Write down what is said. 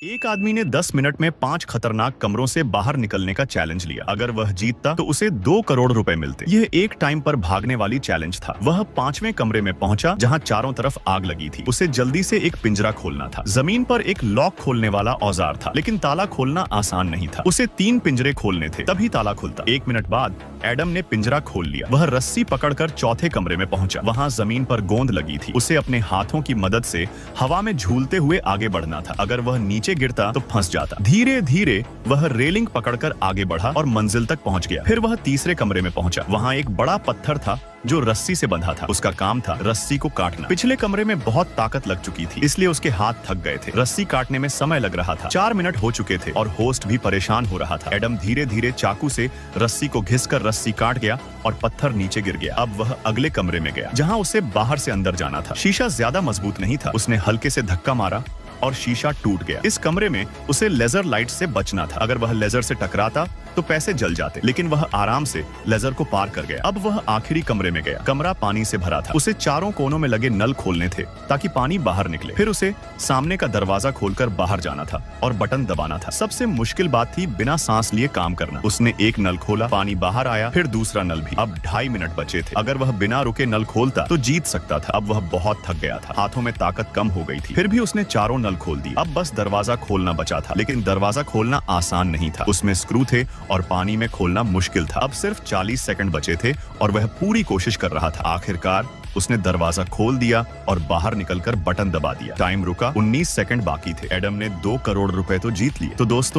एक आदमी ने 10 मिनट में 5 खतरनाक कमरों से बाहर निकलने का चैलेंज लिया। अगर वह जीतता तो उसे 2 करोड़ रुपए मिलते। यह एक टाइम पर भागने वाली चैलेंज था। वह 5वें कमरे में पहुंचा जहां चारों तरफ आग लगी थी। उसे जल्दी से एक पिंजरा खोलना था। जमीन पर एक लॉक खोलने वाला औजार था, लेकिन ताला खोलना आसान नहीं था। उसे 3 पिंजरे खोलने थे, तभी ताला खुलता। 1 मिनट बाद एडम ने पिंजरा खोल लिया। वह रस्सी पकड़कर चौथे कमरे में पहुंचा। वहां जमीन पर गोंद लगी थी। उसे अपने हाथों की मदद से हवा में झूलते हुए आगे बढ़ना था। अगर वह नीचे गिरता तो फंस जाता। धीरे धीरे वह रेलिंग पकड़कर आगे बढ़ा और मंजिल तक पहुंच गया। फिर वह तीसरे कमरे में पहुंचा। वहां एक बड़ा पत्थर था जो रस्सी से बंधा था। उसका काम था रस्सी को काटना। पिछले कमरे में बहुत ताकत लग चुकी थी, इसलिए उसके हाथ थक गए थे। रस्सी काटने में समय लग रहा था। 4 मिनट हो चुके थे और होस्ट भी परेशान हो रहा था। एडम धीरे धीरे चाकू से रस्सी को घिसकर रस्सी काट गया और पत्थर नीचे गिर गया। अब वह अगले कमरे में गया, जहाँ उसे बाहर से अंदर जाना था। शीशा ज्यादा मजबूत नहीं था। उसने हल्के से धक्का मारा और शीशा टूट गया। इस कमरे में उसे लेजर लाइट से बचना था। अगर वह लेजर से टकराता तो पैसे जल जाते, लेकिन वह आराम से लेजर को पार कर गया। अब वह आखिरी कमरे में गया। कमरा पानी से भरा था। उसे चारों कोनों में लगे नल खोलने थे ताकि पानी बाहर निकले। फिर उसे सामने का दरवाजा खोलकर बाहर जाना था और बटन दबाना था। सबसे मुश्किल बात थी बिना सांस लिए काम करना। उसने एक नल खोला, पानी बाहर आया, फिर दूसरा नल भी। अब 2.5 मिनट बचे थे। अगर वह बिना रुके नल खोलता तो जीत सकता था। अब वह बहुत थक गया था। हाथों में ताकत कम हो गई थी। फिर भी उसने चारों नल खोल दी। अब बस दरवाजा खोलना बचा था, लेकिन दरवाजा खोलना आसान नहीं था। उसमें स्क्रू थे और पानी में खोलना मुश्किल था। अब सिर्फ 40 सेकंड बचे थे और वह पूरी कोशिश कर रहा था। आखिरकार उसने दरवाजा खोल दिया और बाहर निकलकर बटन दबा दिया। टाइम रुका, 19 सेकंड बाकी थे। एडम ने 2 करोड़ रुपए तो जीत लिए। तो दोस्तों,